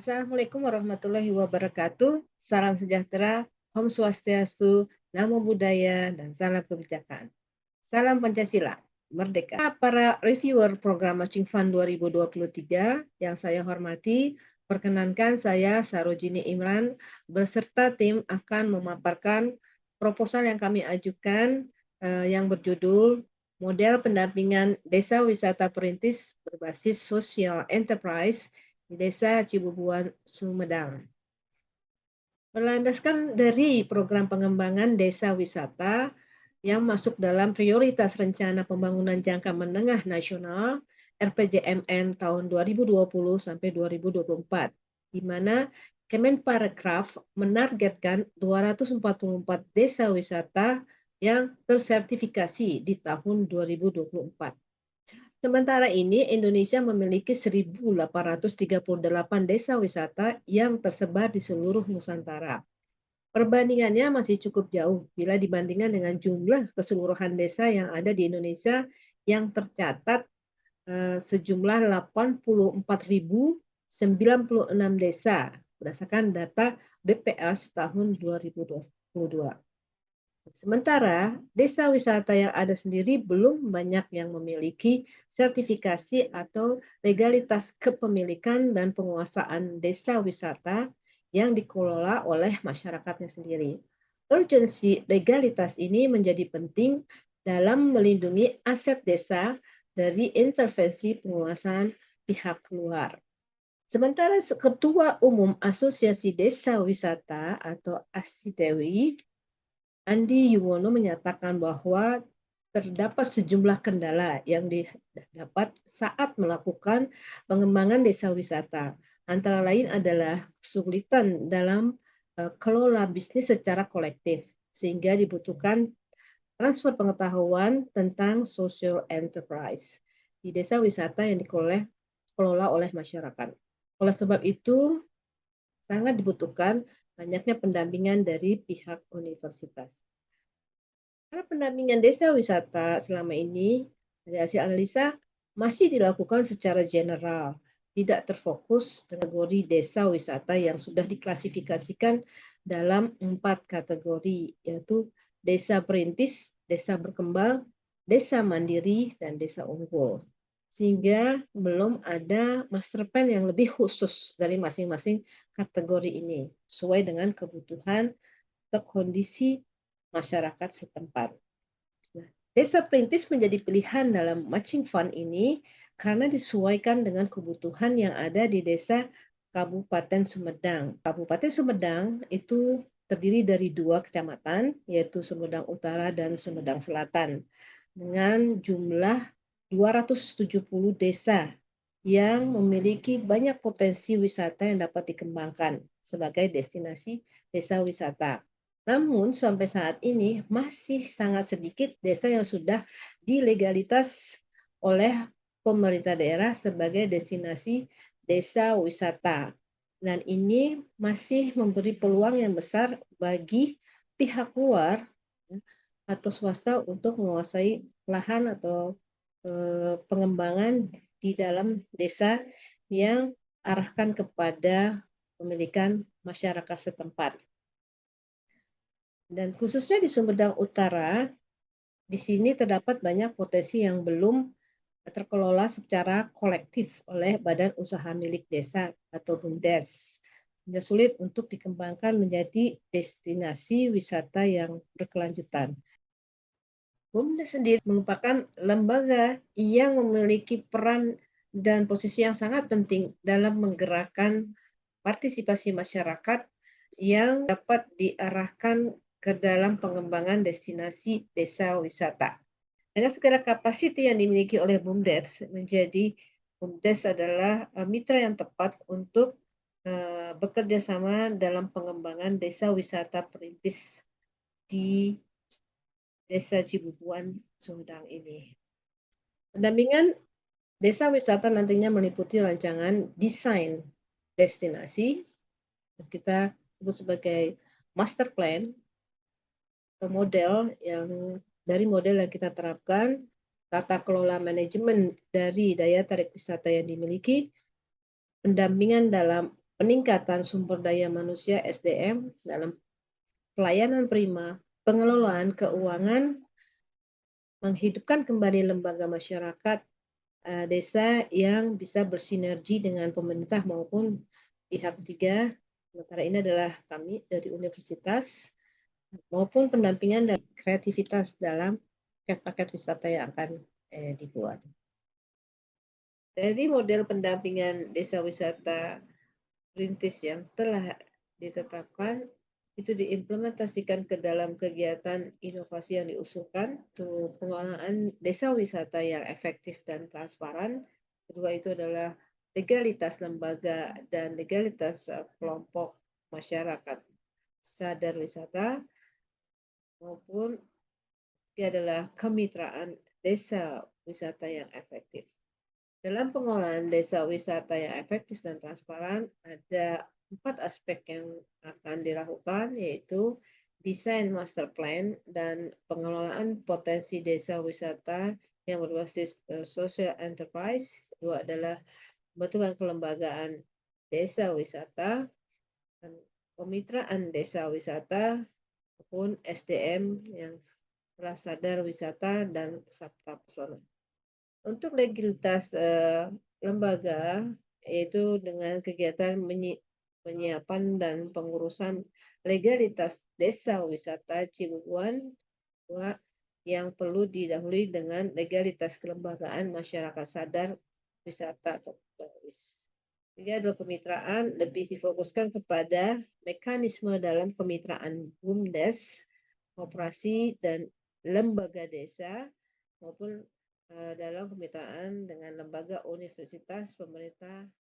Assalamualaikum warahmatullahi wabarakatuh. Salam sejahtera, Om Swastiastu, Namo Buddhaya, dan salam kebijakan. Salam Pancasila, Merdeka. Para reviewer program Matching Fund 2023 yang saya hormati, perkenankan saya Sarojini Imran beserta tim akan memaparkan proposal yang kami ajukan yang berjudul Model Pendampingan Desa Wisata Perintis Berbasis Social Enterprise di Desa Cibubuan, Sumedang. Berlandaskan dari program pengembangan desa wisata yang masuk dalam prioritas rencana pembangunan jangka menengah nasional RPJMN tahun 2020 sampai 2024, di mana Kemenparekraf menargetkan 244 desa wisata yang tersertifikasi di tahun 2024. Sementara ini, Indonesia memiliki 1.838 desa wisata yang tersebar di seluruh Nusantara. Perbandingannya masih cukup jauh bila dibandingkan dengan jumlah keseluruhan desa yang ada di Indonesia yang tercatat sejumlah 84.096 desa berdasarkan data BPS tahun 2022. Sementara desa wisata yang ada sendiri belum banyak yang memiliki sertifikasi atau legalitas kepemilikan dan penguasaan desa wisata yang dikelola oleh masyarakatnya sendiri. Urgensi legalitas ini menjadi penting dalam melindungi aset desa dari intervensi penguasaan pihak luar. Sementara Ketua Umum Asosiasi Desa Wisata atau ASIDEWI, Andi Yuwono menyatakan bahwa terdapat sejumlah kendala yang didapat saat melakukan pengembangan desa wisata. Antara lain adalah kesulitan dalam kelola bisnis secara kolektif, sehingga dibutuhkan transfer pengetahuan tentang social enterprise di desa wisata yang dikelola oleh masyarakat. Oleh sebab itu, sangat dibutuhkan banyaknya pendampingan dari pihak universitas. Karena pendampingan desa wisata selama ini dari hasil analisa masih dilakukan secara general, tidak terfokus kategori desa wisata yang sudah diklasifikasikan dalam 4 kategori, yaitu desa perintis, desa berkembang, desa mandiri, dan desa unggul. Sehingga belum ada master plan yang lebih khusus dari masing-masing kategori ini, sesuai dengan kebutuhan atau kondisi masyarakat setempat. Nah, desa perintis menjadi pilihan dalam matching fund ini karena disesuaikan dengan kebutuhan yang ada di desa Kabupaten Sumedang. Kabupaten Sumedang itu terdiri dari 2 kecamatan, yaitu Sumedang Utara dan Sumedang Selatan, dengan jumlah 270 desa yang memiliki banyak potensi wisata yang dapat dikembangkan sebagai destinasi desa wisata. Namun sampai saat ini masih sangat sedikit desa yang sudah dilegalitas oleh pemerintah daerah sebagai destinasi desa wisata. Dan ini masih memberi peluang yang besar bagi pihak luar atau swasta untuk menguasai lahan atau pengembangan di dalam desa yang arahkan kepada pemilikan masyarakat setempat. Dan khususnya di Sumedang Utara, di sini terdapat banyak potensi yang belum terkelola secara kolektif oleh badan usaha milik desa atau BUMDes. Sehingga sulit untuk dikembangkan menjadi destinasi wisata yang berkelanjutan. BUMDes sendiri merupakan lembaga yang memiliki peran dan posisi yang sangat penting dalam menggerakkan partisipasi masyarakat yang dapat diarahkan ke dalam pengembangan destinasi desa wisata. Dengan segala kapasiti yang dimiliki oleh BUMDes, BUMDes adalah mitra yang tepat untuk bekerja sama dalam pengembangan desa wisata perintis di Desa Cibubuan, Sumedang ini. Pendampingan desa wisata nantinya meliputi rancangan desain destinasi, kita sebut sebagai master plan atau model yang kita terapkan, tata kelola manajemen dari daya tarik wisata yang dimiliki, pendampingan dalam peningkatan sumber daya manusia (SDM) dalam pelayanan prima, pengelolaan keuangan, menghidupkan kembali lembaga masyarakat desa yang bisa bersinergi dengan pemerintah maupun pihak ketiga. Sementara ini adalah kami dari universitas, maupun pendampingan dan kreativitas dalam paket-paket wisata yang akan dibuat. Dari model pendampingan desa wisata perintis yang telah ditetapkan, itu diimplementasikan ke dalam kegiatan inovasi yang diusulkan untuk pengelolaan desa wisata yang efektif dan transparan. Kedua itu adalah legalitas lembaga dan legalitas kelompok masyarakat sadar wisata, maupun ini adalah kemitraan desa wisata yang efektif. Dalam pengelolaan desa wisata yang efektif dan transparan, ada 4 aspek yang akan dilakukan, yaitu desain master plan dan pengelolaan potensi desa wisata yang berbasis social enterprise. Kedua adalah pembentukan kelembagaan desa wisata, dan kemitraan desa wisata, maupun SDM yang telah sadar wisata dan sabta pesona. Untuk legalitas lembaga, yaitu dengan kegiatan penyiapan dan pengurusan legalitas desa wisata Cibubuan yang perlu didahului dengan legalitas kelembagaan masyarakat sadar wisata atau turis. Tiga adalah kemitraan, lebih difokuskan kepada mekanisme dalam kemitraan BUMDes, koperasi dan lembaga desa, maupun dalam kemitraan dengan lembaga universitas, pemerintah,